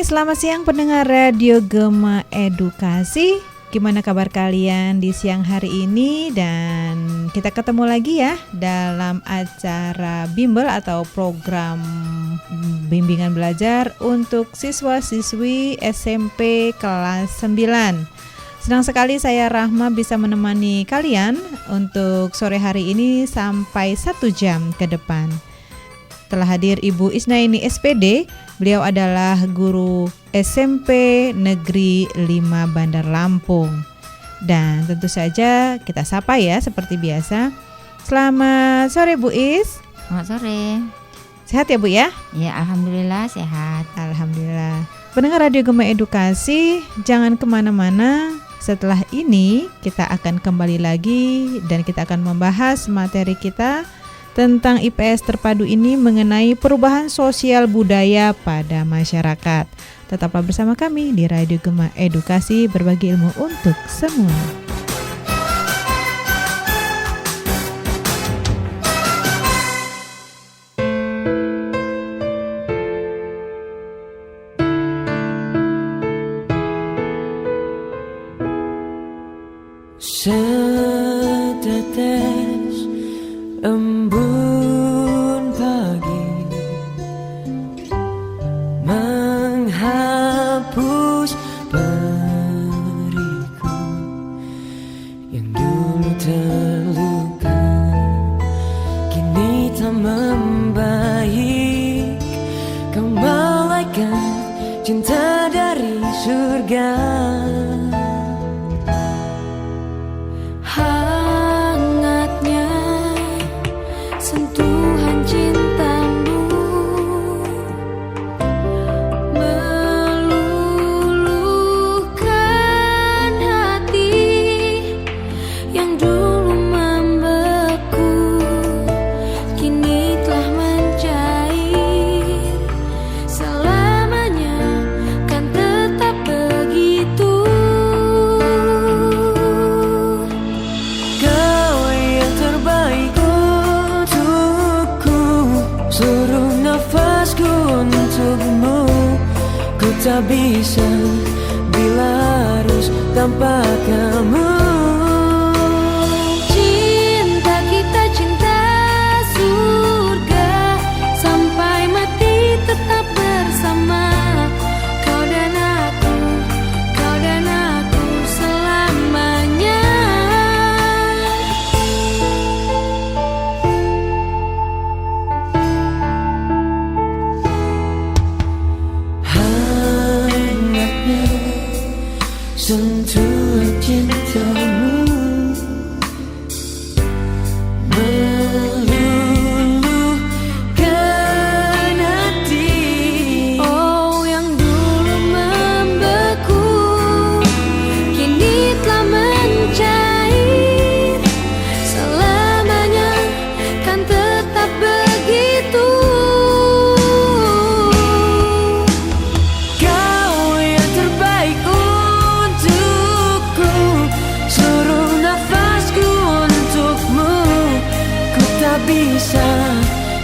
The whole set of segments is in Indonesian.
Selamat siang pendengar Radio Gema Edukasi. Gimana kabar kalian di siang hari ini? Dan kita ketemu lagi ya dalam acara bimbel atau program bimbingan belajar untuk siswa-siswi SMP kelas 9. Senang sekali saya Rahma bisa menemani kalian untuk sore hari ini sampai 1 jam ke depan. Telah hadir Ibu Isnaini SPD. Beliau adalah guru SMP Negeri 5 Bandar Lampung. Dan tentu saja kita sapa ya seperti biasa. Selamat sore Bu Is. Selamat sore. Sehat ya Bu ya? Ya, alhamdulillah sehat. Alhamdulillah. Pendengar Radio Gema Edukasi, jangan kemana-mana. Setelah ini kita akan kembali lagi dan kita akan membahas materi kita tentang IPS terpadu ini mengenai perubahan sosial budaya pada masyarakat. Tetaplah bersama kami di Radio Gema Edukasi, berbagi ilmu untuk semua. Setetes embun pagi menghapus periku yang dulu terluka, kini tak membaik. Kau malaikat cinta dari surga, tak bisa bila harus tanpa kamu. Cinta kita cinta surga, sampai mati tetap bersama. Kau dan aku selamanya. Sentuh cintamu meluluhkan hati. Oh, yang dulu membeku kini telah mencair. Selamanya kan tetap begitu. Kau yang terbaik bisa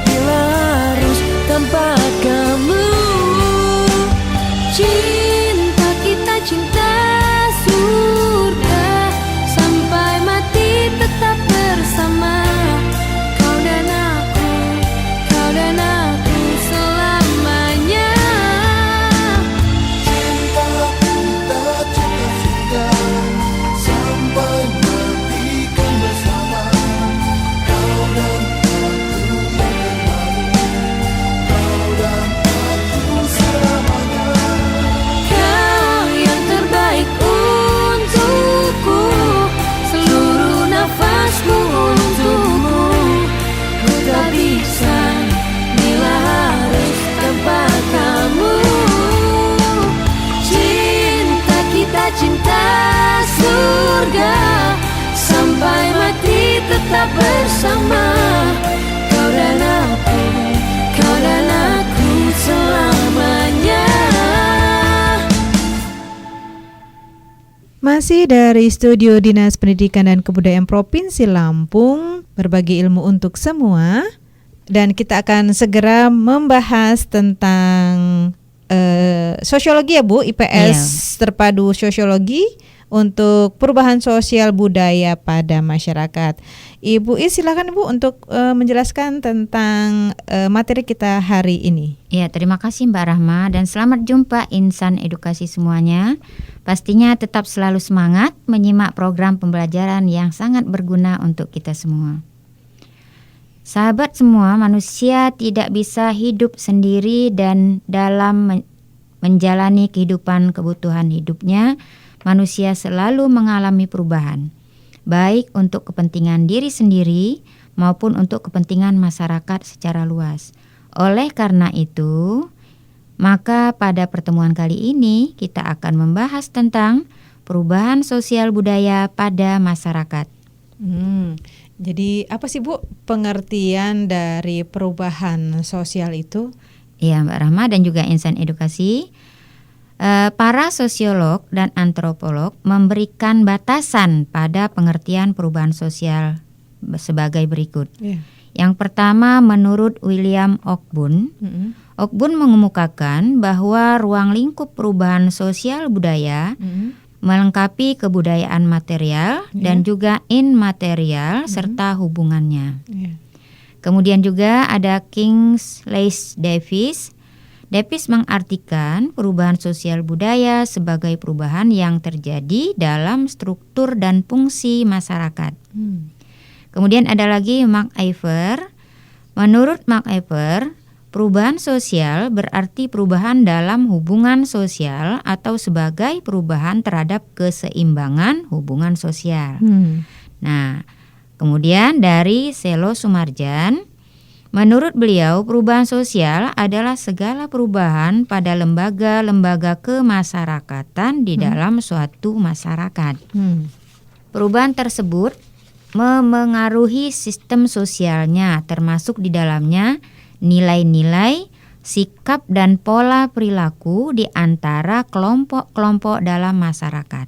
bila harus tanpa kamu. Cinta kita cinta surga, sampai mati tetap bersama. Kau dan aku selamanya. Cinta kita sampai mati kan bersama. Kau dan cinta surga, sampai mati tetap bersama. Kau dan aku selamanya. Masih dari Studio Dinas Pendidikan dan Kebudayaan Provinsi Lampung, berbagi ilmu untuk semua. Dan kita akan segera membahas tentang sosiologi ya Bu, IPS terpadu sosiologi untuk perubahan sosial budaya pada masyarakat. Ibu silakan Bu untuk menjelaskan tentang materi kita hari ini. Ya, terima kasih Mbak Rahma dan selamat jumpa insan edukasi semuanya. Pastinya tetap selalu semangat menyimak program pembelajaran yang sangat berguna untuk kita semua. Sahabat semua, manusia tidak bisa hidup sendiri dan dalam menjalani kehidupan kebutuhan hidupnya, manusia selalu mengalami perubahan, baik untuk kepentingan diri sendiri maupun untuk kepentingan masyarakat secara luas. Oleh karena itu, maka pada pertemuan kali ini kita akan membahas tentang perubahan sosial budaya pada masyarakat. Jadi apa sih Bu pengertian dari perubahan sosial itu? Ya Mbak Rahma dan juga insan edukasi, para sosiolog dan antropolog memberikan batasan pada pengertian perubahan sosial sebagai berikut. Yang pertama, menurut William Ogburn, Ogburn mengemukakan bahwa ruang lingkup perubahan sosial budaya melengkapi kebudayaan material dan juga immaterial serta hubungannya. Kemudian juga ada Kingsley Davis. Davis mengartikan perubahan sosial budaya sebagai perubahan yang terjadi dalam struktur dan fungsi masyarakat. Kemudian ada lagi Mark Ivor. Menurut Mark Ivor, perubahan sosial berarti perubahan dalam hubungan sosial atau sebagai perubahan terhadap keseimbangan hubungan sosial. Nah, kemudian dari Selo Sumarjan, menurut beliau perubahan sosial adalah segala perubahan pada lembaga-lembaga kemasyarakatan di dalam suatu masyarakat. Perubahan tersebut memengaruhi sistem sosialnya, termasuk di dalamnya nilai-nilai, sikap dan pola perilaku di antara kelompok-kelompok dalam masyarakat.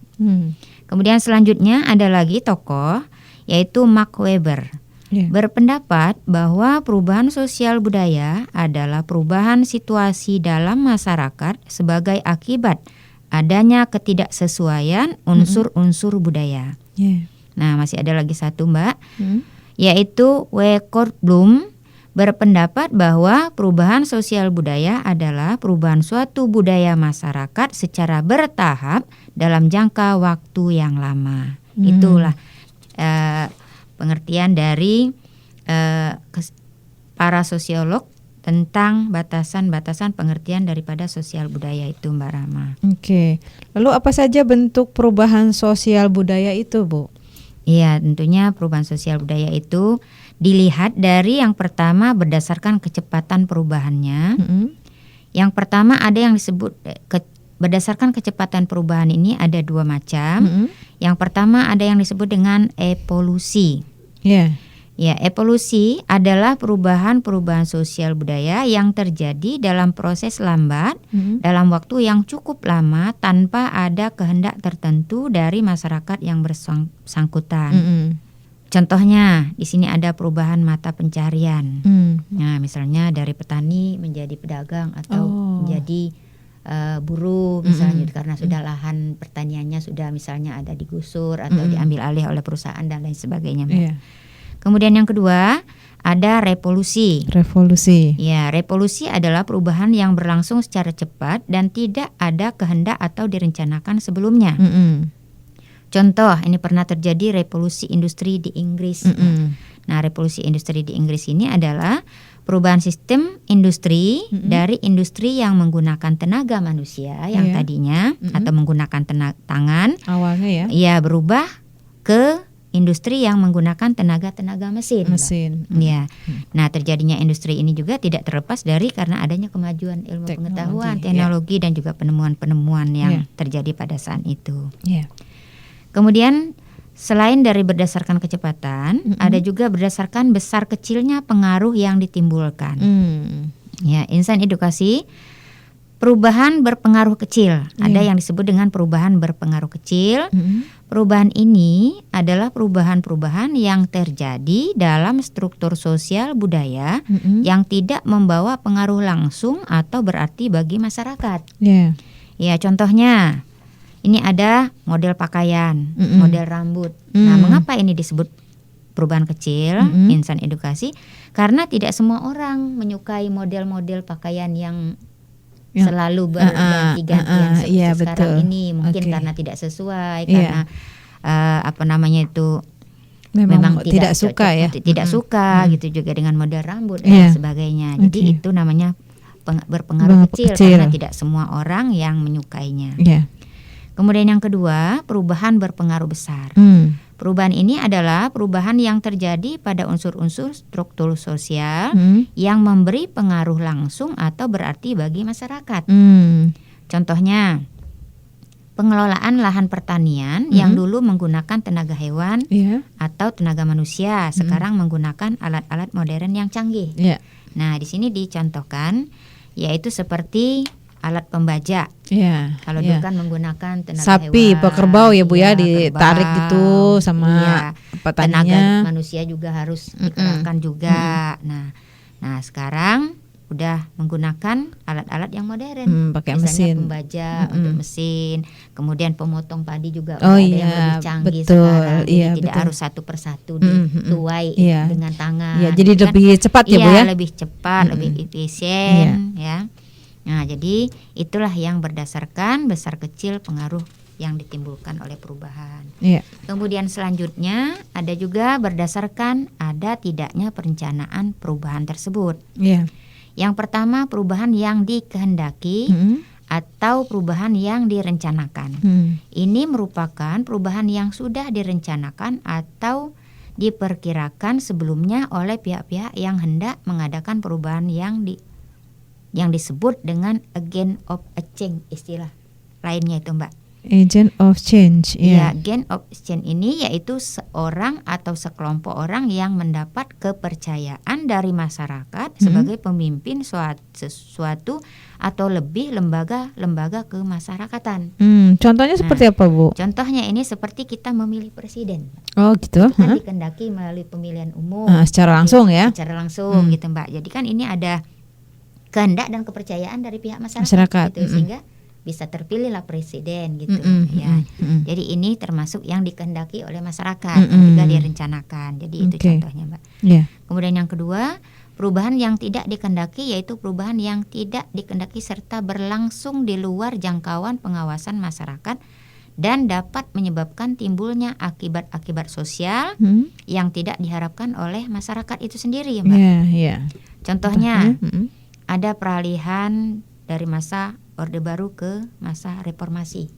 Kemudian selanjutnya ada lagi tokoh yaitu Max Weber. Berpendapat bahwa perubahan sosial budaya adalah perubahan situasi dalam masyarakat sebagai akibat adanya ketidaksesuaian unsur-unsur budaya. Nah, masih ada lagi satu Mbak, yaitu W. Kortblum berpendapat bahwa perubahan sosial budaya adalah perubahan suatu budaya masyarakat secara bertahap dalam jangka waktu yang lama. Itulah pengertian dari para sosiolog tentang batasan-batasan pengertian daripada sosial budaya itu Mbak Rama. Oke, lalu apa saja bentuk perubahan sosial budaya itu Bu? Iya, tentunya perubahan sosial budaya itu dilihat dari yang pertama berdasarkan kecepatan perubahannya. Yang pertama ada yang disebut berdasarkan kecepatan perubahan ini ada dua macam. Yang pertama ada yang disebut dengan evolusi. Ya, evolusi adalah perubahan-perubahan sosial budaya yang terjadi dalam proses lambat dalam waktu yang cukup lama tanpa ada kehendak tertentu dari masyarakat yang bersangkutan. Contohnya di sini ada perubahan mata pencarian. Nah, misalnya dari petani menjadi pedagang atau menjadi buruh misalnya karena sudah lahan pertaniannya sudah misalnya ada digusur atau diambil alih oleh perusahaan dan lain sebagainya. Kemudian yang kedua ada revolusi. Ya, revolusi adalah perubahan yang berlangsung secara cepat dan tidak ada kehendak atau direncanakan sebelumnya. Contoh, ini pernah terjadi revolusi industri di Inggris. Nah, revolusi industri di Inggris ini adalah perubahan sistem industri dari industri yang menggunakan tenaga manusia yang tadinya atau menggunakan tangan awalnya ya berubah ke industri yang menggunakan tenaga mesin. Ya. Nah, terjadinya industri ini juga tidak terlepas dari karena adanya kemajuan ilmu pengetahuan, teknologi dan juga penemuan-penemuan yang terjadi pada saat itu. Kemudian selain dari berdasarkan kecepatan, ada juga berdasarkan besar kecilnya pengaruh yang ditimbulkan. Ya, insan edukasi, perubahan berpengaruh kecil. Ada yang disebut dengan perubahan berpengaruh kecil. Perubahan ini adalah perubahan-perubahan yang terjadi dalam struktur sosial budaya yang tidak membawa pengaruh langsung atau berarti bagi masyarakat. Ya, contohnya ini ada model pakaian, model rambut. Nah, mengapa ini disebut perubahan kecil, insan edukasi? Karena tidak semua orang menyukai model-model pakaian yang selalu berganti-gantian seperti sekarang ini. Mungkin karena tidak sesuai, karena memang tidak suka ya, tidak suka gitu juga dengan model rambut dan sebagainya. Jadi itu namanya berpengaruh kecil karena tidak semua orang yang menyukainya. Kemudian yang kedua, perubahan berpengaruh besar. Perubahan ini adalah perubahan yang terjadi pada unsur-unsur struktur sosial yang memberi pengaruh langsung atau berarti bagi masyarakat. Contohnya, pengelolaan lahan pertanian yang dulu menggunakan tenaga hewan atau tenaga manusia, sekarang menggunakan alat-alat modern yang canggih. Nah, di sini dicontohkan yaitu seperti alat pembaja. Kalau dulu kan menggunakan tenaga sapi, hewan, kerbau ya Bu ya, ditarik gitu sama tenaga manusia juga harus dikerahkan juga. Nah sekarang udah menggunakan alat-alat yang modern, pakai misalnya mesin pembaja untuk mesin, kemudian pemotong padi juga ada yang lebih canggih sekarang, jadi tidak harus satu persatu dituai dengan tangan. Jadi kan, lebih cepat ya Bu ya? Lebih cepat, lebih efisien ya. Nah, jadi itulah yang berdasarkan besar kecil pengaruh yang ditimbulkan oleh perubahan. Kemudian selanjutnya ada juga berdasarkan ada tidaknya perencanaan perubahan tersebut. Yang pertama, perubahan yang dikehendaki atau perubahan yang direncanakan. Ini merupakan perubahan yang sudah direncanakan atau diperkirakan sebelumnya oleh pihak-pihak yang hendak mengadakan perubahan yang disebut dengan agent of a change, istilah lainnya itu Mbak. Agent of change. Agent of change ini yaitu seorang atau sekelompok orang yang mendapat kepercayaan dari masyarakat sebagai pemimpin sesuatu atau lebih lembaga kemasyarakatan. Contohnya seperti apa Bu? Contohnya ini seperti kita memilih presiden. Oh gitu. Itu kan dikehendaki melalui pemilihan umum. Secara langsung ya? Secara langsung gitu Mbak. Jadi kan ini ada kehendak dan kepercayaan dari pihak masyarakat. Gitu, sehingga bisa terpilihlah presiden gitu ya. Jadi ini termasuk yang dikehendaki oleh masyarakat juga direncanakan. Jadi itu contohnya Mbak. Kemudian yang kedua, perubahan yang tidak dikehendaki yaitu perubahan yang tidak dikehendaki serta berlangsung di luar jangkauan pengawasan masyarakat dan dapat menyebabkan timbulnya akibat-akibat sosial yang tidak diharapkan oleh masyarakat itu sendiri Mbak. Contohnya ada peralihan dari masa Orde Baru ke masa Reformasi.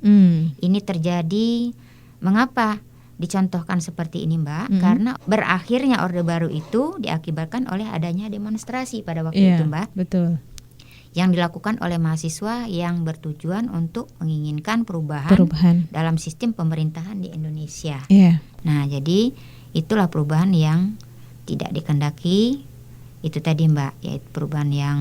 Ini terjadi, mengapa dicontohkan seperti ini Mbak? Karena berakhirnya Orde Baru itu diakibatkan oleh adanya demonstrasi pada waktu itu Mbak. Betul. Yang dilakukan oleh mahasiswa yang bertujuan untuk menginginkan perubahan dalam sistem pemerintahan di Indonesia. Nah, jadi itulah perubahan yang tidak dikehendaki. Itu tadi Mbak, yaitu perubahan yang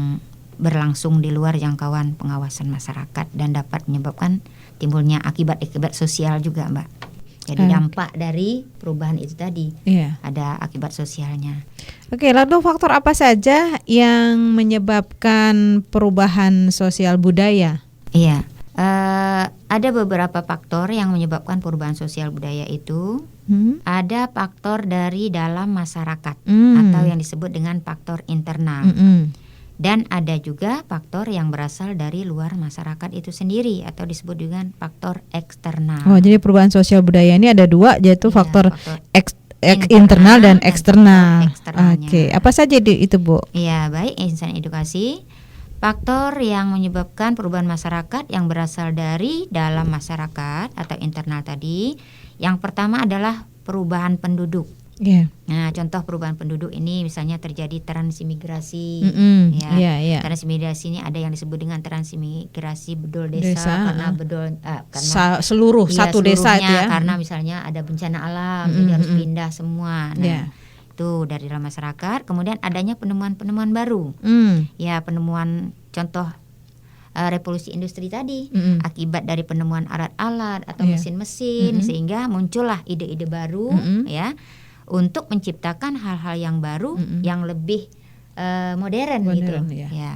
berlangsung di luar jangkauan pengawasan masyarakat dan dapat menyebabkan timbulnya akibat-akibat sosial juga Mbak. Jadi dampak dari perubahan itu tadi ada akibat sosialnya. Lalu faktor apa saja yang menyebabkan perubahan sosial budaya? Ada beberapa faktor yang menyebabkan perubahan sosial budaya itu. Ada faktor dari dalam masyarakat atau yang disebut dengan faktor internal. Dan ada juga faktor yang berasal dari luar masyarakat itu sendiri atau disebut dengan faktor eksternal. Jadi perubahan sosial budaya ini ada dua, yaitu faktor internal dan eksternal. Apa saja itu Bu? Baik, insan edukasi. Faktor yang menyebabkan perubahan masyarakat yang berasal dari dalam masyarakat atau internal tadi, yang pertama adalah perubahan penduduk. Nah, contoh perubahan penduduk ini misalnya terjadi transmigrasi. Transmigrasi ini ada yang disebut dengan transmigrasi bedol desa karena karena seluruh satu desa itu ya. Karena misalnya ada bencana alam, jadi harus pindah semua. Nah, itu dari dalam masyarakat. Kemudian adanya penemuan-penemuan baru. Penemuan contoh revolusi industri tadi, Mm-mm. akibat dari penemuan alat-alat atau Iya. mesin-mesin, Mm-mm. sehingga muncullah ide-ide baru Mm-mm. ya untuk menciptakan hal-hal yang baru, Mm-mm. yang lebih modern gitu. Modern, ya. Ya.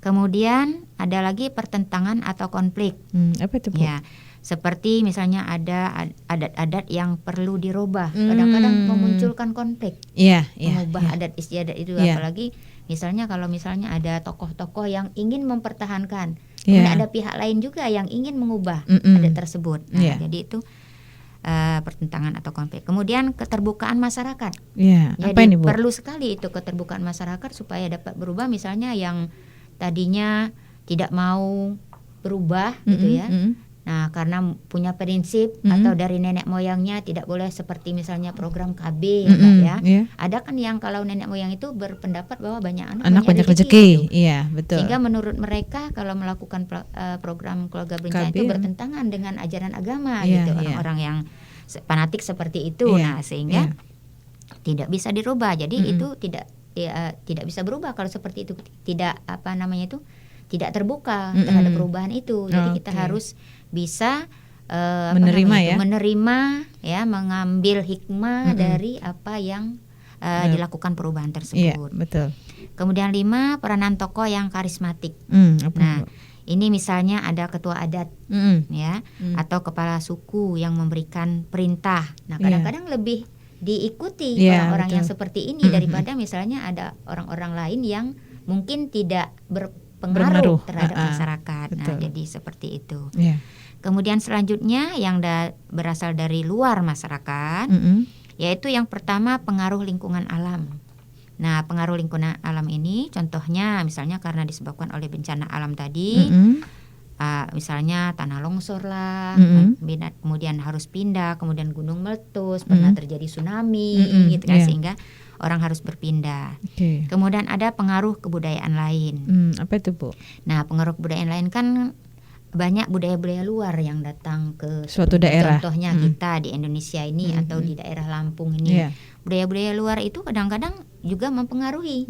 Kemudian ada lagi pertentangan atau konflik. Apa itu, Bu? Ya, seperti misalnya ada adat-adat yang perlu dirubah, kadang-kadang memunculkan konflik, Iya, mengubah iya. adat istiadat itu, Iya. apalagi misalnya kalau misalnya ada tokoh-tokoh yang ingin mempertahankan, Iya. kemudian ada pihak lain juga yang ingin mengubah Mm-mm. adat tersebut. Nah, Iya. jadi itu pertentangan atau konflik. Kemudian keterbukaan masyarakat. Iya, apa Jadi ini, Bu? perlu sekali itu keterbukaan masyarakat supaya dapat berubah. Misalnya yang tadinya tidak mau berubah gitu Mm-mm, ya. mm-mm. Nah, karena punya prinsip Mm-mm. atau dari nenek moyangnya tidak boleh seperti misalnya program KB Mm-mm, ya. iya. Ada kan yang kalau nenek moyang itu berpendapat bahwa banyak Anak banyak rezeki. Iya, betul. Sehingga menurut mereka kalau melakukan program keluarga berencana KB, itu bertentangan dengan ajaran agama Iya, gitu. iya. Orang-orang yang fanatik seperti itu. Iya, Nah, sehingga iya. tidak bisa dirubah. Jadi Mm-mm. itu tidak bisa berubah kalau seperti itu, tidak tidak terbuka Mm-mm. terhadap perubahan itu. Jadi kita Oke. harus bisa Menerima ya. menerima ya, mengambil hikmah Mm-mm. dari apa yang dilakukan perubahan Iya, tersebut. betul. Kemudian 5, peranan tokoh yang karismatik. Apa, Nah, Bu? ini misalnya ada ketua adat Mm-mm. ya, Mm. atau kepala suku yang memberikan perintah. Nah, Iya. kadang-kadang lebih diikuti Iya, orang-orang betul. yang seperti ini Mm-mm. daripada misalnya ada orang-orang lain yang mungkin tidak Berpengaruh. berpengaruh terhadap Ah, ah. masyarakat. Nah, Betul. jadi seperti itu. Iya. Kemudian selanjutnya yang berasal dari luar masyarakat, Mm-mm. yaitu yang pertama pengaruh lingkungan alam. Nah, pengaruh lingkungan alam ini contohnya misalnya karena disebabkan oleh bencana alam tadi, Mm-mm. misalnya tanah longsor lah, Mm-mm. kemudian harus pindah, kemudian gunung meletus, pernah terjadi tsunami, Mm-mm, gitu kan, iya. sehingga orang harus berpindah. Oke. Kemudian ada pengaruh kebudayaan lain. Apa itu, Bu? Nah, pengaruh kebudayaan lain kan banyak budaya-budaya luar yang datang ke Suatu seperti daerah. Contohnya kita di Indonesia ini atau di daerah Lampung ini. Iya. Budaya-budaya luar itu kadang-kadang juga mempengaruhi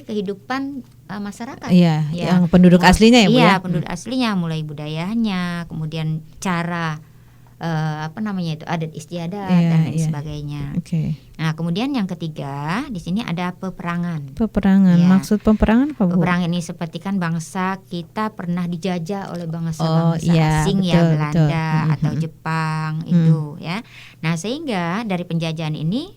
kehidupan masyarakat. Iya, Ya. yang penduduk aslinya ya, Bu, Iya, ya? penduduk aslinya, mulai budayanya, kemudian cara adat istiadat Iya, dan lain iya. sebagainya. Oke. Nah, kemudian yang ketiga di sini ada peperangan. Peperangan. Iya. Maksud peperangan apa, Bu? Peperangan ini seperti kan bangsa kita pernah dijajah oleh Oh, bangsa-bangsa iya, asing betul, ya, betul. Belanda atau Mhm. Jepang itu ya. Nah, sehingga dari penjajahan ini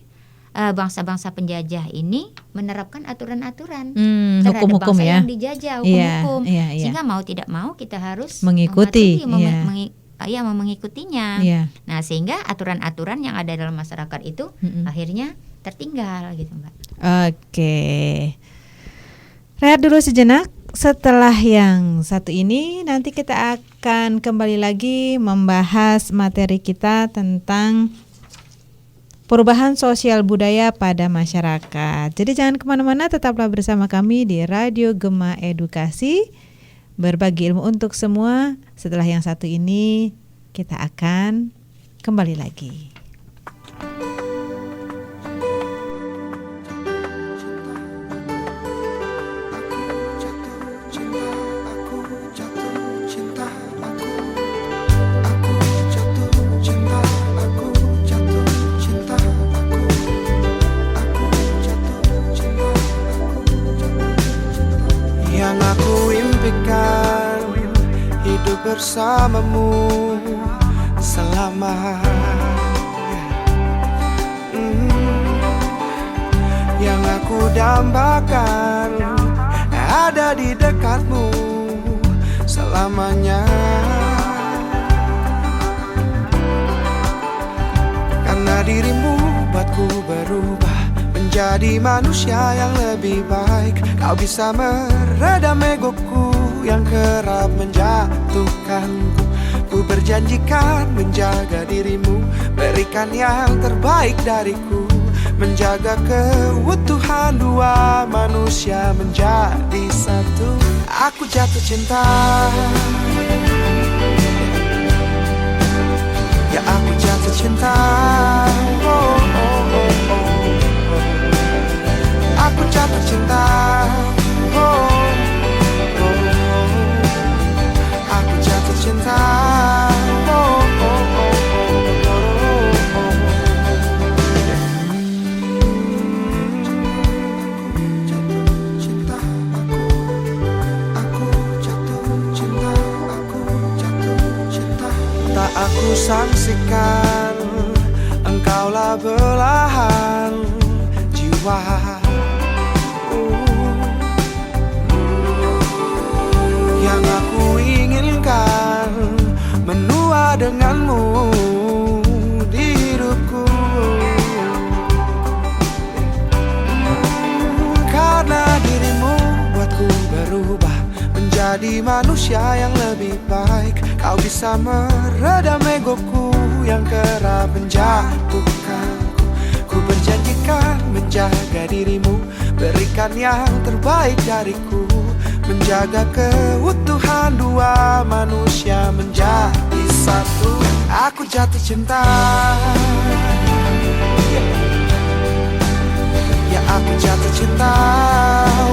bangsa-bangsa penjajah ini menerapkan aturan-aturan terhadap Hukum-hukum bangsa ya. yang dijajah, Iya, hukum-hukum. iya, iya. Sehingga mau tidak mau kita harus Mengikuti, mematuhi, iya. mengikutinya. Iya. Nah, sehingga aturan-aturan yang ada dalam masyarakat itu Mm-mm. akhirnya tertinggal gitu, Mbak. Oke. Rehat dulu sejenak. Setelah yang satu ini nanti kita akan kembali lagi membahas materi kita tentang perubahan sosial budaya pada masyarakat. Jadi jangan kemana-mana, tetaplah bersama kami di Radio Gema Edukasi, berbagi ilmu untuk semua. Setelah yang satu ini kita akan kembali lagi. Yang aku impikan hidup bersamamu selamanya. Yang aku dambakan ada di dekatmu selamanya. Karena dirimu buatku berubah menjadi manusia yang lebih baik. Kau bisa meredam egoku yang kerap menjatuhkanku. Ku berjanjikan menjaga dirimu, berikan yang terbaik dariku, menjaga keutuhan dua manusia menjadi satu. Aku jatuh cinta, ya aku jatuh cinta. Oh, oh, oh, oh. Aku jatuh cinta. Oh, oh, oh. sangsikan, engkaulah belahan jiwa. Yang aku inginkan menua denganmu di hidupku. Karena dirimu buatku berubah menjadi manusia yang lebih baik. Kau bisa meredam egoku yang kerap menjatuhkanku. Ku berjanjikan menjaga dirimu, berikan yang terbaik dariku, menjaga keutuhan dua manusia menjadi satu. Aku jatuh cinta, ya aku jatuh cinta.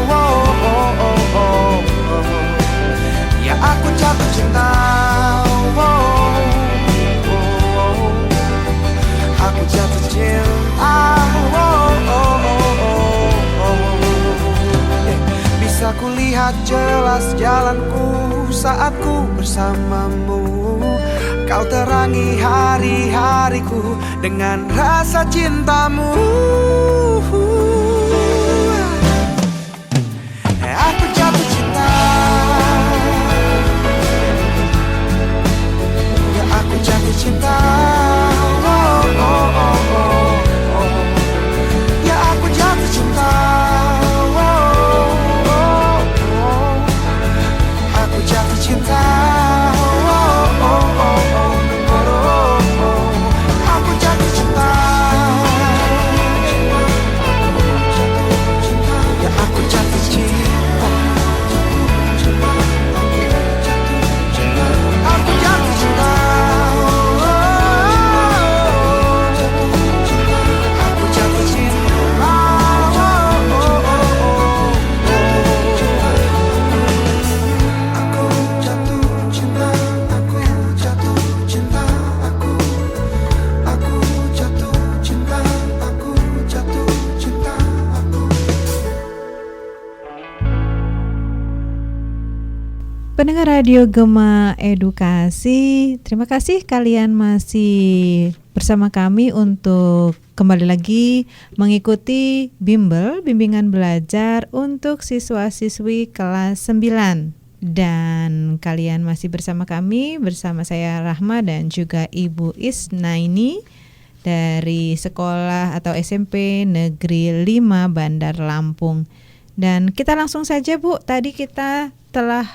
Oh, oh, oh, oh, oh. Ya aku jatuh cinta. Oh, oh, oh. Aku jatuh cinta. Oh, oh, oh, oh, oh. Bisa kulihat jelas jalanku saat ku bersamamu. Kau terangi hari-hariku dengan rasa cintamu. Aku jatuh cinta, ya aku jatuh cinta. Oh, oh, oh, oh, oh. Ya aku jatuh cinta. Oh, oh, oh. Aku jatuh cinta. Oh, oh, oh, oh, oh, oh. Aku jatuh cinta. Ya aku jatuh cinta. Aku jatuh cinta. Aku jatuh cinta. Aku jatuh cinta. Aku jatuh cinta. Aku jatuh cinta. Aku jatuh cinta. Pendengar Radio Gema Edukasi, terima kasih kalian masih bersama kami untuk kembali lagi mengikuti bimbel, bimbingan belajar untuk siswa-siswi kelas 9. Dan kalian masih bersama kami, bersama saya Rahma dan juga Ibu Isnaini dari sekolah atau SMP Negeri 5 Bandar Lampung. Dan kita langsung saja Bu, tadi kita telah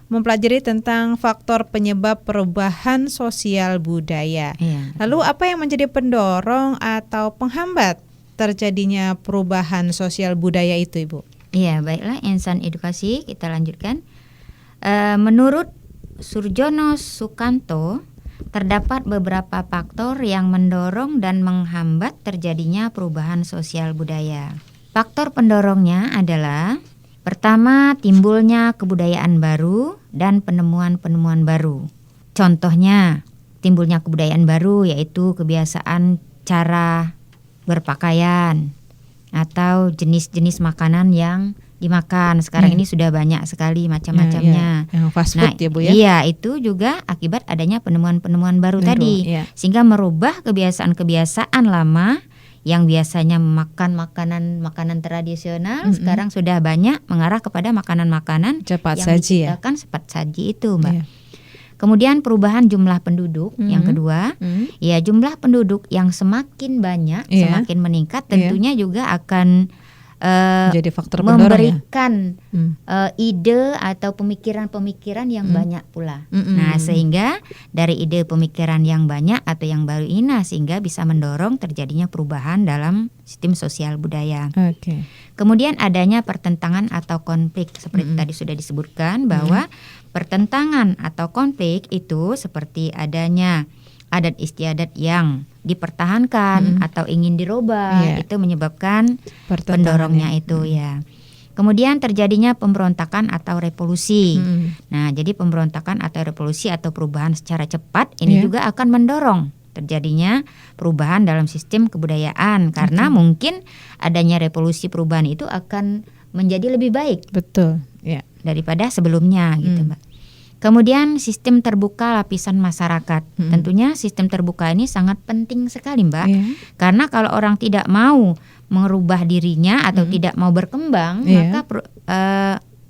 mempelajari tentang faktor penyebab perubahan sosial budaya. Iya. Lalu apa yang menjadi pendorong atau penghambat terjadinya perubahan sosial budaya itu, Ibu? Iya, baiklah insan edukasi, kita lanjutkan. Menurut Surjono Sukanto, terdapat beberapa faktor yang mendorong dan menghambat terjadinya perubahan sosial budaya. Faktor pendorongnya adalah: pertama, timbulnya kebudayaan baru dan penemuan-penemuan baru. Contohnya, timbulnya kebudayaan baru yaitu kebiasaan cara berpakaian atau jenis-jenis makanan yang dimakan. Sekarang ini sudah banyak sekali macam-macamnya. Yang fast food ya Bu ya? Iya, itu juga akibat adanya penemuan-penemuan baru tadi. Iya. Sehingga merubah kebiasaan-kebiasaan lama yang biasanya makan makanan tradisional, sekarang sudah banyak mengarah kepada makanan-makanan Cepat yang saji ya? diciptakan cepat saji itu, Mbak. Iya. Kemudian perubahan jumlah penduduk yang kedua, ya jumlah penduduk yang semakin banyak, Iya. semakin meningkat, tentunya juga akan Jadi faktor pendorong ya? memberikan ide atau pemikiran-pemikiran yang banyak pula. Nah, sehingga dari ide pemikiran yang banyak atau yang baru ini, sehingga bisa mendorong terjadinya perubahan dalam sistem sosial budaya. Oke. Kemudian adanya pertentangan atau konflik, seperti tadi sudah disebutkan bahwa pertentangan atau konflik itu seperti adanya adat istiadat yang dipertahankan atau ingin dirubah, itu menyebabkan pendorongnya itu ya. Kemudian terjadinya pemberontakan atau revolusi. Nah, jadi pemberontakan atau revolusi atau perubahan secara cepat ini juga akan mendorong terjadinya perubahan dalam sistem kebudayaan, karena mungkin adanya revolusi perubahan itu akan menjadi lebih baik Betul. Ya. daripada sebelumnya gitu, Mbak. Kemudian sistem terbuka lapisan masyarakat. Tentunya sistem terbuka ini sangat penting sekali, Mbak. Karena kalau orang tidak mau merubah dirinya atau tidak mau berkembang, maka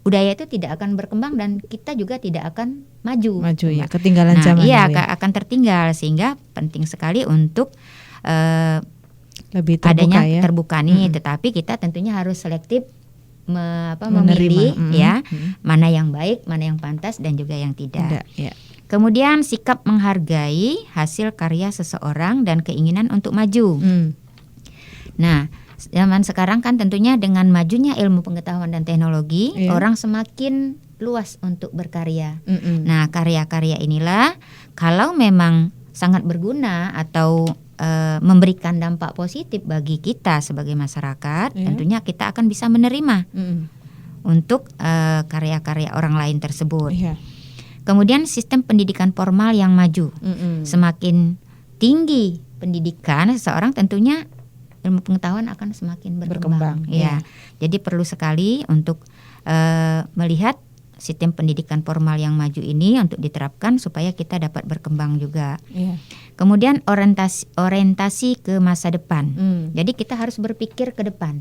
budaya itu tidak akan berkembang dan kita juga tidak akan maju. Ya, ketinggalan zaman. Iya, akan tertinggal, sehingga penting sekali untuk lebih terbuka, adanya ya. terbuka nih. Tetapi kita tentunya harus selektif memilih ya, mana yang baik, mana yang pantas dan juga yang tidak. Kemudian sikap menghargai hasil karya seseorang dan keinginan untuk maju. Nah, zaman sekarang kan tentunya dengan majunya ilmu pengetahuan dan teknologi, orang semakin luas untuk berkarya. Nah, karya-karya inilah kalau memang sangat berguna atau memberikan dampak positif bagi kita sebagai masyarakat, tentunya kita akan bisa menerima untuk karya-karya orang lain tersebut. Kemudian sistem pendidikan formal yang maju. Semakin tinggi pendidikan seseorang, tentunya ilmu pengetahuan akan semakin berkembang. Ya. Jadi perlu sekali untuk melihat sistem pendidikan formal yang maju ini untuk diterapkan supaya kita dapat berkembang juga. Kemudian orientasi ke masa depan. Jadi kita harus berpikir ke depan.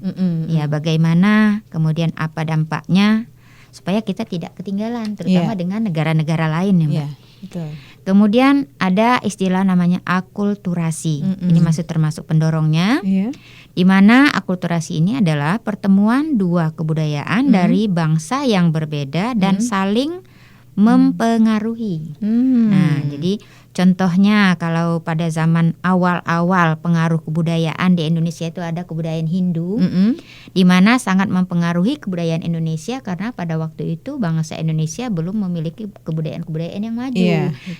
Ya, bagaimana, kemudian apa dampaknya supaya kita tidak ketinggalan, terutama dengan negara-negara lain, ya, Mbak. Betul. Kemudian ada istilah namanya akulturasi. Ini masih termasuk pendorongnya. Di mana akulturasi ini adalah pertemuan dua kebudayaan dari bangsa yang berbeda dan saling mempengaruhi. Nah, jadi contohnya kalau pada zaman awal-awal pengaruh kebudayaan di Indonesia itu ada kebudayaan Hindu, di mana sangat mempengaruhi kebudayaan Indonesia karena pada waktu itu bangsa Indonesia belum memiliki kebudayaan-kebudayaan yang maju.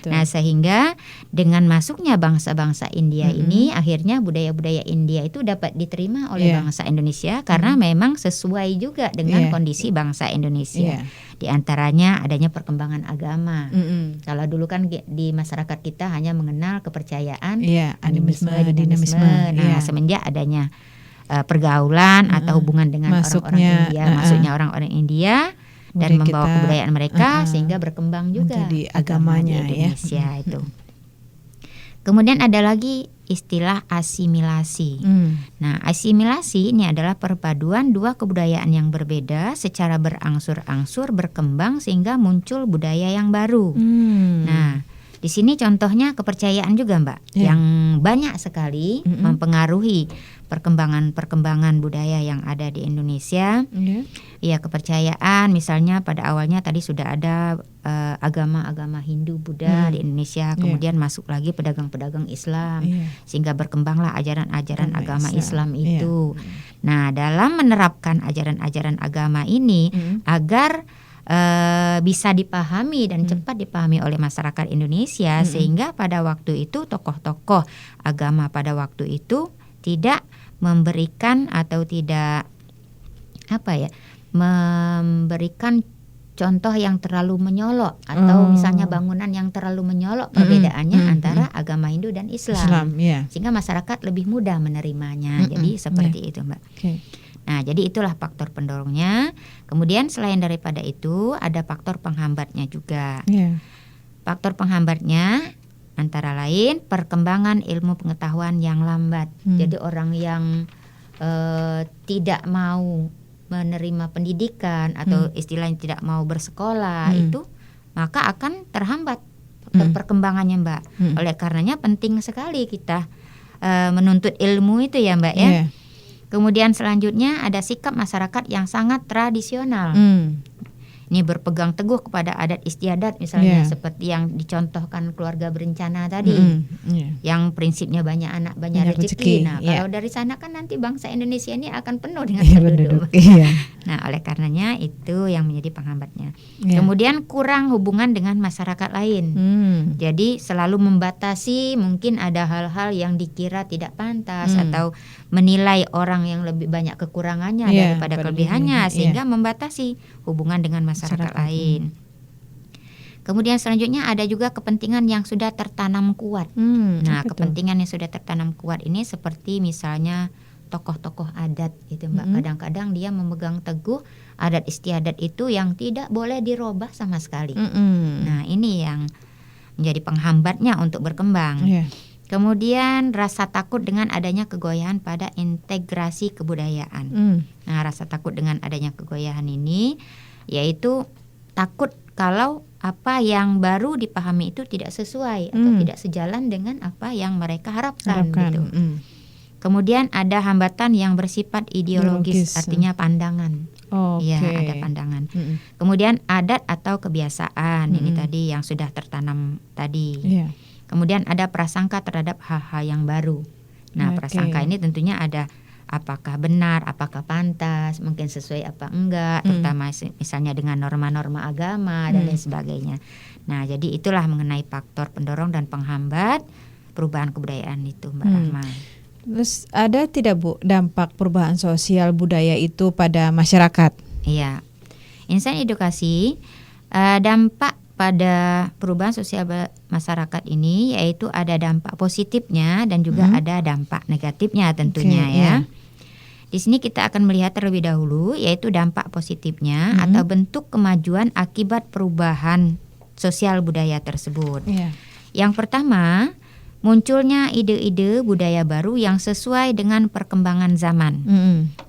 Nah, sehingga dengan masuknya bangsa-bangsa India ini, akhirnya budaya-budaya India itu dapat diterima oleh bangsa Indonesia karena memang sesuai juga dengan kondisi bangsa Indonesia. Di antaranya adanya perkembangan agama. Kalau dulu kan di masyarakat kita hanya mengenal kepercayaan, animisme, dinamisme. Nah, semenjak adanya pergaulan atau hubungan dengan orang-orang India, masuknya orang-orang India dan membawa kebudayaan mereka sehingga berkembang juga menjadi agamanya di Indonesia itu. Kemudian ada lagi istilah asimilasi. Nah, asimilasi ini adalah perpaduan dua kebudayaan yang berbeda secara berangsur-angsur berkembang sehingga muncul budaya yang baru. Nah, di sini contohnya kepercayaan juga, Mbak, yang banyak sekali mempengaruhi perkembangan budaya yang ada di Indonesia. Ya, kepercayaan misalnya pada awalnya tadi sudah ada agama-agama Hindu, Buddha di Indonesia, kemudian masuk lagi pedagang-pedagang Islam, sehingga berkembanglah ajaran-ajaran agama Islam itu. Nah, dalam menerapkan ajaran-ajaran agama ini agar bisa dipahami dan cepat dipahami oleh masyarakat Indonesia, sehingga pada waktu itu tokoh-tokoh agama pada waktu itu tidak memberikan atau tidak memberikan contoh yang terlalu menyolok atau misalnya bangunan yang terlalu menyolok perbedaannya antara agama Hindu dan Islam, sehingga masyarakat lebih mudah menerimanya. Jadi seperti itu, Mbak. Nah, jadi itulah faktor pendorongnya. Kemudian selain daripada itu ada faktor penghambatnya juga. Faktor penghambatnya antara lain perkembangan ilmu pengetahuan yang lambat. Jadi orang yang tidak mau menerima pendidikan atau istilahnya tidak mau bersekolah itu, maka akan terhambat perkembangannya, Mbak. Oleh karenanya penting sekali kita menuntut ilmu itu ya, Mbak, ya. Kemudian selanjutnya ada sikap masyarakat yang sangat tradisional. Ini berpegang teguh kepada adat istiadat misalnya, seperti yang dicontohkan keluarga berencana tadi, yang prinsipnya banyak anak banyak rezeki. Nah, kalau dari sana kan nanti bangsa Indonesia ini akan penuh dengan penduduk. Nah, oleh karenanya itu yang menjadi penghambatnya. Kemudian kurang hubungan dengan masyarakat lain. Jadi selalu membatasi, mungkin ada hal-hal yang dikira tidak pantas atau menilai orang yang lebih banyak kekurangannya daripada kelebihannya, sehingga membatasi hubungan dengan masyarakat lain. Kemudian selanjutnya ada juga kepentingan yang sudah tertanam kuat. Nah, kepentingan yang sudah tertanam kuat ini seperti misalnya tokoh-tokoh adat itu Mbak. Kadang-kadang dia memegang teguh adat istiadat itu yang tidak boleh dirubah sama sekali. Nah, ini yang menjadi penghambatnya untuk berkembang. Kemudian rasa takut dengan adanya kegoyahan pada integrasi kebudayaan. Nah, rasa takut dengan adanya kegoyahan ini yaitu takut kalau apa yang baru dipahami itu tidak sesuai atau tidak sejalan dengan apa yang mereka harapkan. Gitu. Kemudian ada hambatan yang bersifat ideologis, artinya pandangan. Ya, ada pandangan. Kemudian adat atau kebiasaan, ini tadi yang sudah tertanam tadi. Kemudian ada prasangka terhadap hal-hal yang baru. Nah, prasangka ini tentunya ada apakah benar, apakah pantas, mungkin sesuai apa enggak, terutama misalnya dengan norma-norma agama dan lain sebagainya. Nah, jadi itulah mengenai faktor pendorong dan penghambat perubahan kebudayaan itu, Mbak Rahma. Terus ada tidak Bu dampak perubahan sosial budaya itu pada masyarakat? Iya, insan edukasi dampak pada perubahan sosial masyarakat ini yaitu ada dampak positifnya dan juga ada dampak negatifnya tentunya ya. Di sini kita akan melihat terlebih dahulu yaitu dampak positifnya atau bentuk kemajuan akibat perubahan sosial budaya tersebut. Yang pertama, munculnya ide-ide budaya baru yang sesuai dengan perkembangan zaman.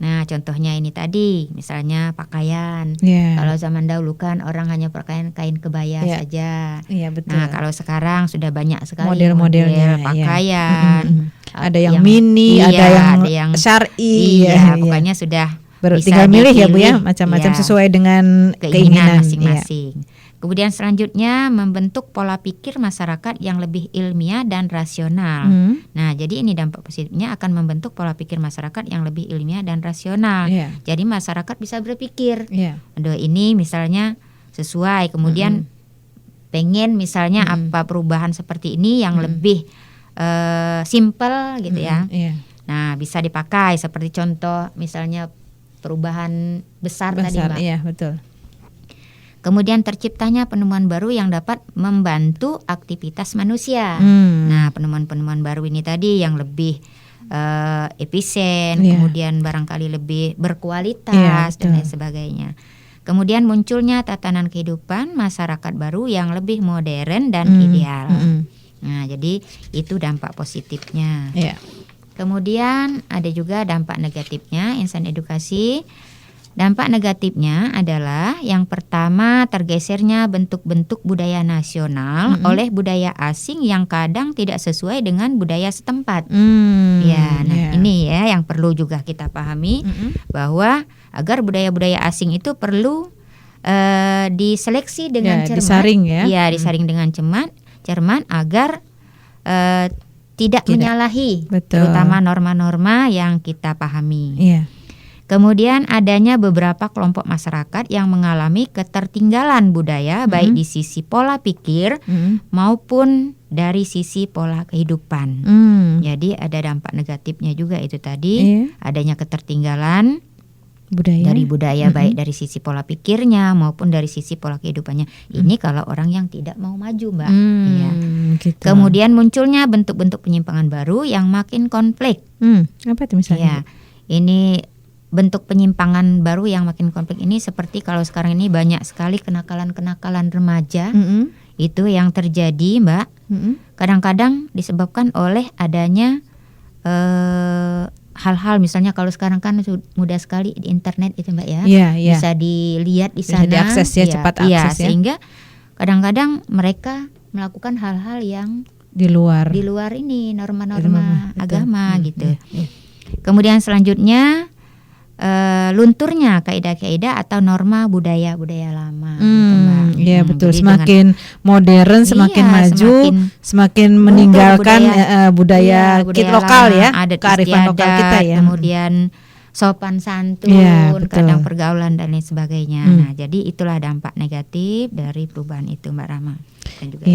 Nah, contohnya ini tadi, misalnya pakaian. Kalau zaman dahulu kan orang hanya pakaian kain kebaya saja. Betul. Nah, kalau sekarang sudah banyak sekali model-modelnya, pakaian. Ada yang mini, ada yang syar'i. Pokoknya sudah tinggal milih ya Bu ya, macam-macam sesuai dengan keinginan masing-masing. Kemudian selanjutnya membentuk pola pikir masyarakat yang lebih ilmiah dan rasional. Nah, jadi ini dampak positifnya akan membentuk pola pikir masyarakat yang lebih ilmiah dan rasional. Jadi masyarakat bisa berpikir, aduh ini misalnya sesuai. Kemudian pengen misalnya apa perubahan seperti ini yang lebih simple gitu ya. Nah, bisa dipakai seperti contoh misalnya perubahan besar tadi Mbak. Iya, betul. Kemudian terciptanya penemuan baru yang dapat membantu aktivitas manusia. Nah, penemuan-penemuan baru ini tadi yang lebih efisien, kemudian barangkali lebih berkualitas dan lain sebagainya. Kemudian munculnya tatanan kehidupan masyarakat baru yang lebih modern dan ideal. Nah, jadi itu dampak positifnya. Kemudian ada juga dampak negatifnya insan edukasi. Dampak negatifnya adalah yang pertama tergesernya bentuk-bentuk budaya nasional oleh budaya asing yang kadang tidak sesuai dengan budaya setempat. Ini ya yang perlu juga kita pahami bahwa agar budaya-budaya asing itu perlu diseleksi dengan cermat, disaring ya. Disaring dengan cermat agar tidak menyalahi terutama norma-norma yang kita pahami. Kemudian adanya beberapa kelompok masyarakat yang mengalami ketertinggalan budaya baik di sisi pola pikir maupun dari sisi pola kehidupan. Jadi ada dampak negatifnya juga itu tadi, adanya ketertinggalan dari budaya baik dari sisi pola pikirnya maupun dari sisi pola kehidupannya. Ini kalau orang yang tidak mau maju, Mbak. Gitu. Kemudian munculnya bentuk-bentuk penyimpangan baru yang makin konflik. Apa itu misalnya? Ini bentuk penyimpangan baru yang makin konflik ini seperti kalau sekarang ini banyak sekali kenakalan-kenakalan remaja itu yang terjadi, Mbak. Kadang-kadang disebabkan oleh adanya hal-hal misalnya kalau sekarang kan mudah sekali di internet itu Mbak ya. Bisa dilihat di sana. Bisa diakses ya, cepat akses ya. Sehingga kadang-kadang mereka melakukan hal-hal yang di luar ini norma-norma agama gitu. Kemudian selanjutnya lunturnya kaidah-kaidah atau norma budaya-budaya lama. Iya betul. Semakin modern, semakin maju, semakin meninggalkan budaya lokal ya, kearifan lokal kita ya. Kemudian sopan santun, kadang pergaulan dan lain sebagainya. Nah, jadi itulah dampak negatif dari perubahan itu, Mbak Rahma. Dan juga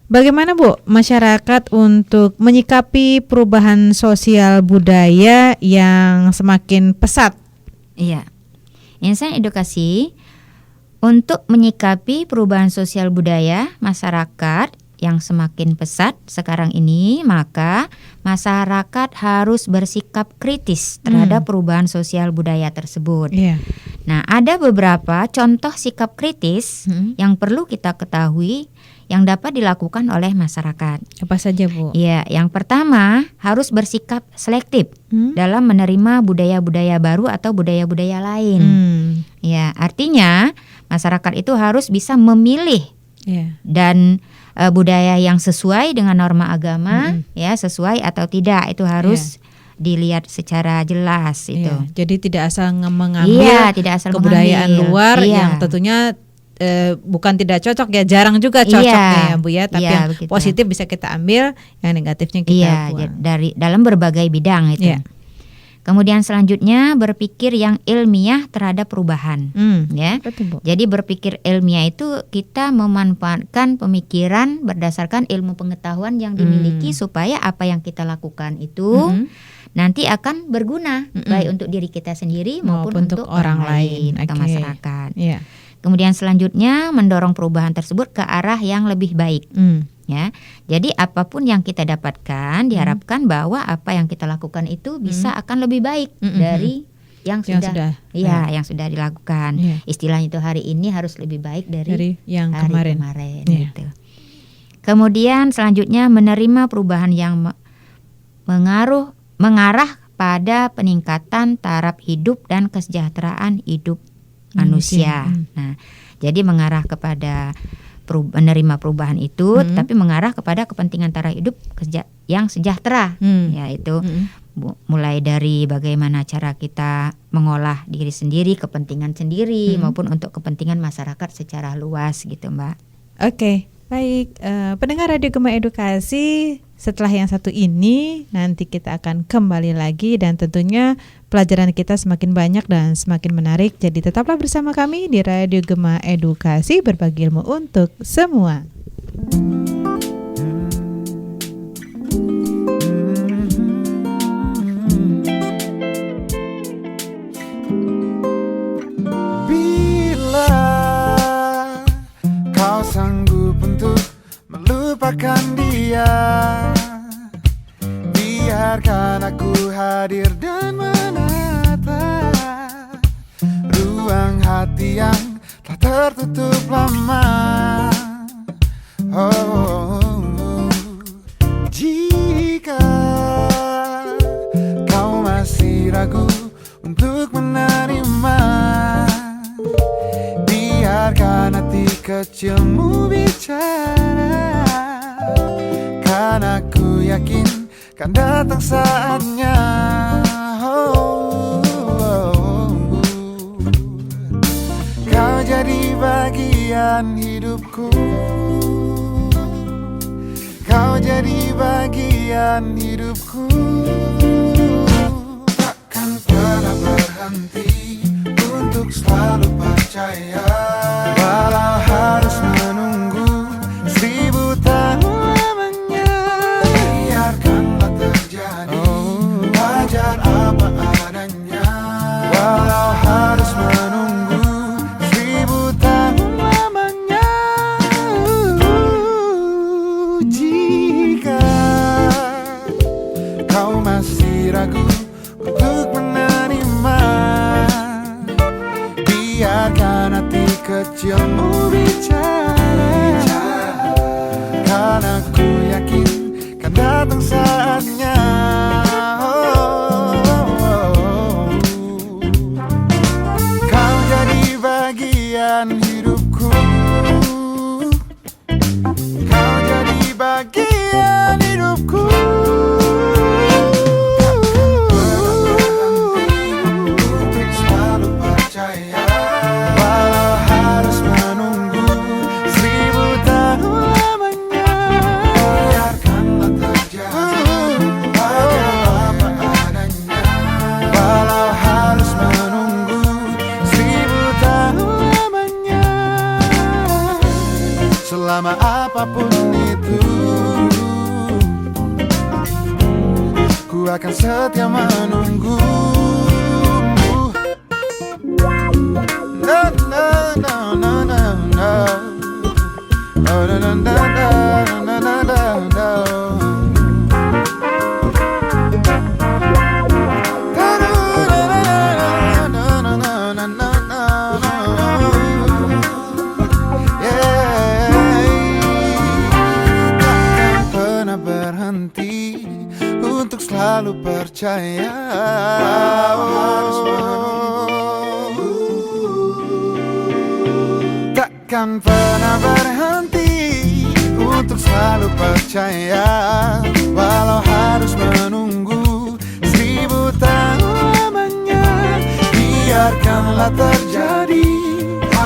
bagaimana Bu masyarakat untuk menyikapi perubahan sosial budaya yang semakin pesat? Insan edukasi untuk menyikapi perubahan sosial budaya masyarakat yang semakin pesat sekarang ini, maka masyarakat harus bersikap kritis terhadap perubahan sosial budaya tersebut. Iya. Nah, ada beberapa contoh sikap kritis yang perlu kita ketahui yang dapat dilakukan oleh masyarakat. Apa saja, Bu? Ya, yang pertama harus bersikap selektif dalam menerima budaya-budaya baru atau budaya-budaya lain. Ya, artinya masyarakat itu harus bisa memilih dan budaya yang sesuai dengan norma agama, ya sesuai atau tidak itu harus dilihat secara jelas itu. Jadi tidak asal mengambil tidak asal kebudayaan mengambil. luar yang tentunya bukan tidak cocok ya, jarang juga cocoknya ya Bu ya, tapi yang begitu. positif bisa kita ambil, yang negatifnya kita buang. Dari dalam berbagai bidang itu. Kemudian selanjutnya berpikir yang ilmiah terhadap perubahan, ya. Betul, Bu. Jadi berpikir ilmiah itu kita memanfaatkan pemikiran berdasarkan ilmu pengetahuan yang dimiliki supaya apa yang kita lakukan itu nanti akan berguna baik untuk diri kita sendiri maupun untuk orang lain atau masyarakat. Kemudian selanjutnya mendorong perubahan tersebut ke arah yang lebih baik. Ya, jadi apapun yang kita dapatkan diharapkan bahwa apa yang kita lakukan itu bisa akan lebih baik dari yang sudah dilakukan. Istilahnya itu hari ini harus lebih baik dari yang hari kemarin gitu. Kemudian selanjutnya menerima perubahan yang mengarah pada peningkatan taraf hidup dan kesejahteraan hidup manusia. Nah, jadi mengarah kepada menerima perubahan itu, tapi mengarah kepada kepentingan taraf hidup yang sejahtera, yaitu mulai dari bagaimana cara kita mengolah diri sendiri, kepentingan sendiri, maupun untuk kepentingan masyarakat secara luas gitu, Mbak. Oke, baik. Pendengar Radio Gema Edukasi, setelah yang satu ini nanti kita akan kembali lagi dan tentunya pelajaran kita semakin banyak dan semakin menarik. Jadi tetaplah bersama kami di Radio Gema Edukasi, berbagi ilmu untuk semua. Bila kau sanggup untuk melupakan dia, biarkan aku hadir dan menata ruang hati yang telah tertutup lama. Jika kau masih ragu untuk menerima, biarkan hati kecilmu bicara, karena aku yakin kan datang saatnya. Kau jadi bagian hidupku, kau jadi bagian hidupku. Takkan pernah berhenti untuk selalu percaya, walau harus menunggu 1000 tahun lamanya. Biarkanlah terjadi, wajar apa adanya, walau harus menunggu 1000 tahun lamanya. Jika kau masih ragu untuk menerima, biarkan hati kecilmu bicara, karena ku yakin kan datang saatnya. Kau jadi bagian hidupku, kau jadi bagian hidupku. Untuk selalu percaya, walau harus menunggu 1000 tahun lamanya. Biarkanlah terjadi, wajar apa adanya, walau harus menunggu 1000 tahun lamanya. Selama apapun itu, ku akan setia menunggu. No, no, no, no, no, no. Oh, no, no, no, no, no. percaya. Walau harus menunggu, takkan pernah berhenti untuk selalu percaya. Walau harus menunggu 1000 tahun lamanya, biarkanlah terjadi,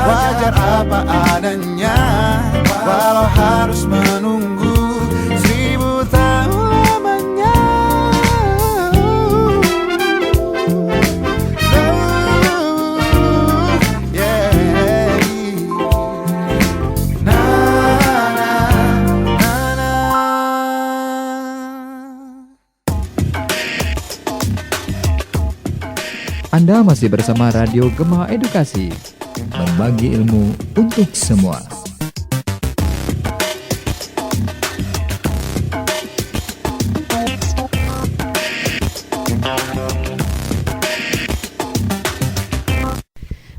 wajar apa adanya. Walau harus menunggu 1000 tahun lamanya. Yeah. Na, na, na, na. Anda masih bersama Radio Gema Edukasi, berbagi ilmu untuk semua.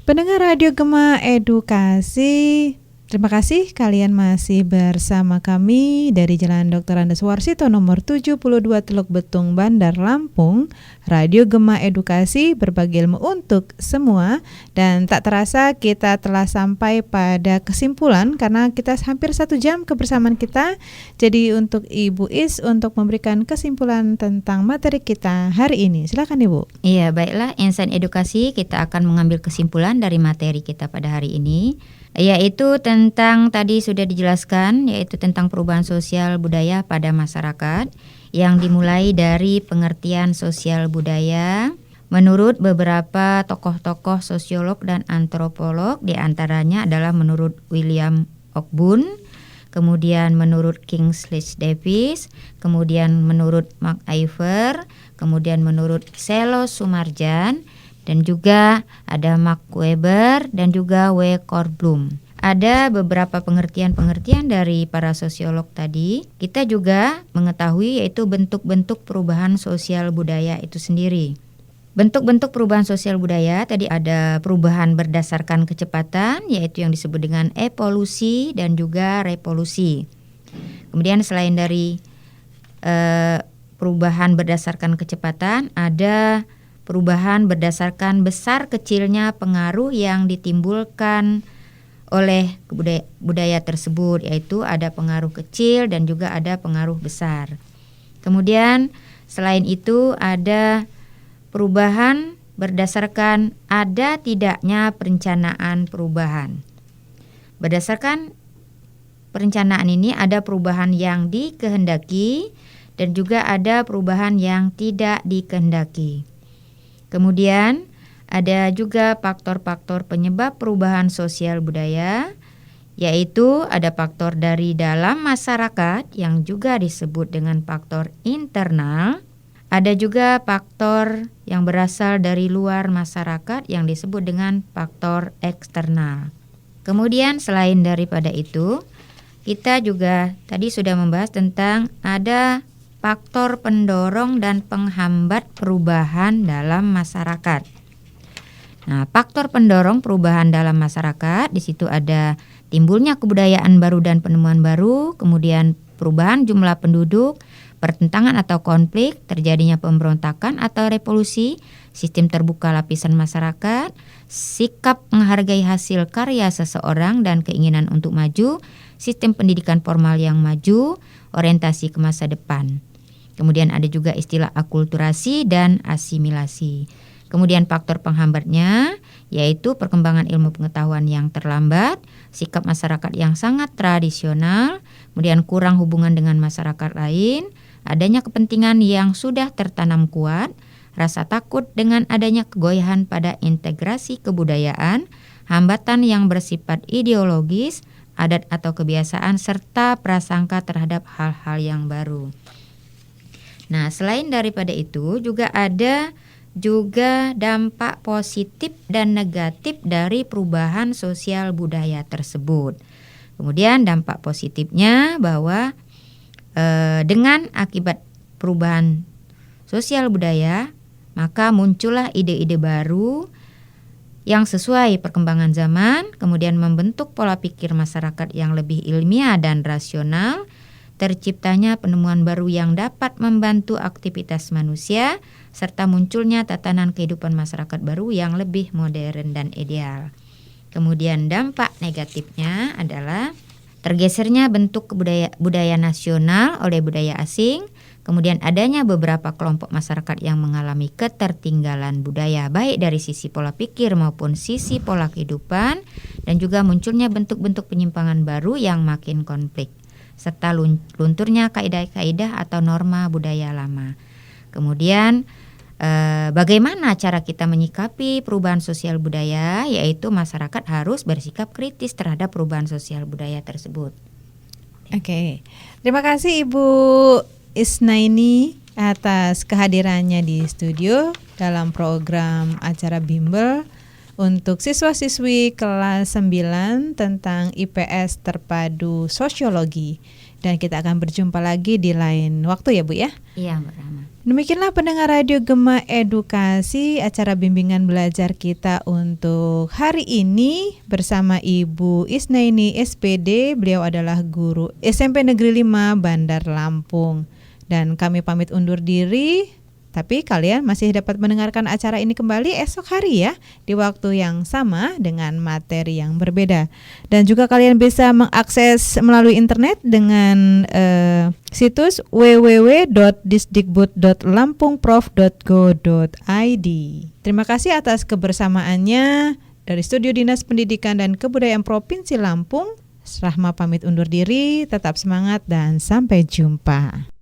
Pendengar Radio Gema Edukasi, terima kasih kalian masih bersama kami dari Jalan Dr. Andes Warsito nomor 72 Teluk Betung, Bandar Lampung. Radio Gema Edukasi, berbagi ilmu untuk semua. Dan tak terasa kita telah sampai pada kesimpulan karena kita hampir 1 jam kebersamaan kita. Jadi untuk Ibu Is untuk memberikan kesimpulan tentang materi kita hari ini. Silakan Ibu. Iya, baiklah, Insan Edukasi, kita akan mengambil kesimpulan dari materi kita pada hari ini, yaitu tentang tadi sudah dijelaskan, yaitu tentang perubahan sosial budaya pada masyarakat yang dimulai dari pengertian sosial budaya menurut beberapa tokoh-tokoh sosiolog dan antropolog, diantaranya adalah menurut William Ogburn, kemudian menurut Kingsley Davis, kemudian menurut Mark Ivor, kemudian menurut Selo Sumarjan, dan juga ada Mark Weber dan juga W. Korblum. Ada beberapa pengertian-pengertian dari para sosiolog tadi. Kita juga mengetahui yaitu bentuk-bentuk perubahan sosial budaya itu sendiri. Bentuk-bentuk perubahan sosial budaya tadi ada perubahan berdasarkan kecepatan, yaitu yang disebut dengan evolusi dan juga revolusi. Kemudian selain dari perubahan berdasarkan kecepatan, ada perubahan berdasarkan besar kecilnya pengaruh yang ditimbulkan oleh budaya tersebut, yaitu ada pengaruh kecil dan juga ada pengaruh besar. Kemudian selain itu ada perubahan berdasarkan ada tidaknya perencanaan perubahan. Berdasarkan perencanaan ini ada perubahan yang dikehendaki dan juga ada perubahan yang tidak dikehendaki. Kemudian ada juga faktor-faktor penyebab perubahan sosial budaya, yaitu ada faktor dari dalam masyarakat yang juga disebut dengan faktor internal. Ada juga faktor yang berasal dari luar masyarakat yang disebut dengan faktor eksternal. Kemudian selain daripada itu, kita juga tadi sudah membahas tentang ada faktor pendorong dan penghambat perubahan dalam masyarakat. Nah, faktor pendorong perubahan dalam masyarakat di situ ada timbulnya kebudayaan baru dan penemuan baru, kemudian perubahan jumlah penduduk, pertentangan atau konflik, terjadinya pemberontakan atau revolusi, sistem terbuka lapisan masyarakat, sikap menghargai hasil karya seseorang dan keinginan untuk maju, sistem pendidikan formal yang maju, orientasi ke masa depan. Kemudian ada juga istilah akulturasi dan asimilasi. Kemudian faktor penghambatnya yaitu perkembangan ilmu pengetahuan yang terlambat, sikap masyarakat yang sangat tradisional, kemudian kurang hubungan dengan masyarakat lain, adanya kepentingan yang sudah tertanam kuat, rasa takut dengan adanya kegoyahan pada integrasi kebudayaan, hambatan yang bersifat ideologis, adat atau kebiasaan, serta prasangka terhadap hal-hal yang baru. Nah, selain daripada itu juga ada juga dampak positif dan negatif dari perubahan sosial budaya tersebut. Kemudian dampak positifnya bahwa dengan akibat perubahan sosial budaya, maka muncullah ide-ide baru yang sesuai perkembangan zaman, kemudian membentuk pola pikir masyarakat yang lebih ilmiah dan rasional, terciptanya penemuan baru yang dapat membantu aktivitas manusia, serta munculnya tatanan kehidupan masyarakat baru yang lebih modern dan ideal. Kemudian dampak negatifnya adalah tergesernya bentuk budaya nasional oleh budaya asing, kemudian adanya beberapa kelompok masyarakat yang mengalami ketertinggalan budaya baik dari sisi pola pikir maupun sisi pola kehidupan, dan juga munculnya bentuk-bentuk penyimpangan baru yang makin konflik, serta lunturnya kaidah-kaidah atau norma budaya lama. Kemudian bagaimana cara kita menyikapi perubahan sosial budaya, yaitu masyarakat harus bersikap kritis terhadap perubahan sosial budaya tersebut. Oke, terima kasih Ibu Isnaini atas kehadirannya di studio dalam program acara Bimbel untuk siswa-siswi kelas 9 tentang IPS terpadu sosiologi. Dan kita akan berjumpa lagi di lain waktu ya Bu ya. Iya Mbak Rahma. Demikianlah pendengar Radio Gema Edukasi, acara bimbingan belajar kita untuk hari ini bersama Ibu Isnaini SPD. Beliau adalah guru SMP Negeri 5 Bandar Lampung. Dan kami pamit undur diri, tapi kalian masih dapat mendengarkan acara ini kembali esok hari ya, di waktu yang sama dengan materi yang berbeda. Dan juga kalian bisa mengakses melalui internet dengan situs www.disdikbud.lampungprof.go.id. Terima kasih atas kebersamaannya. Dari Studio Dinas Pendidikan dan Kebudayaan Provinsi Lampung, Rahma pamit undur diri, tetap semangat dan sampai jumpa.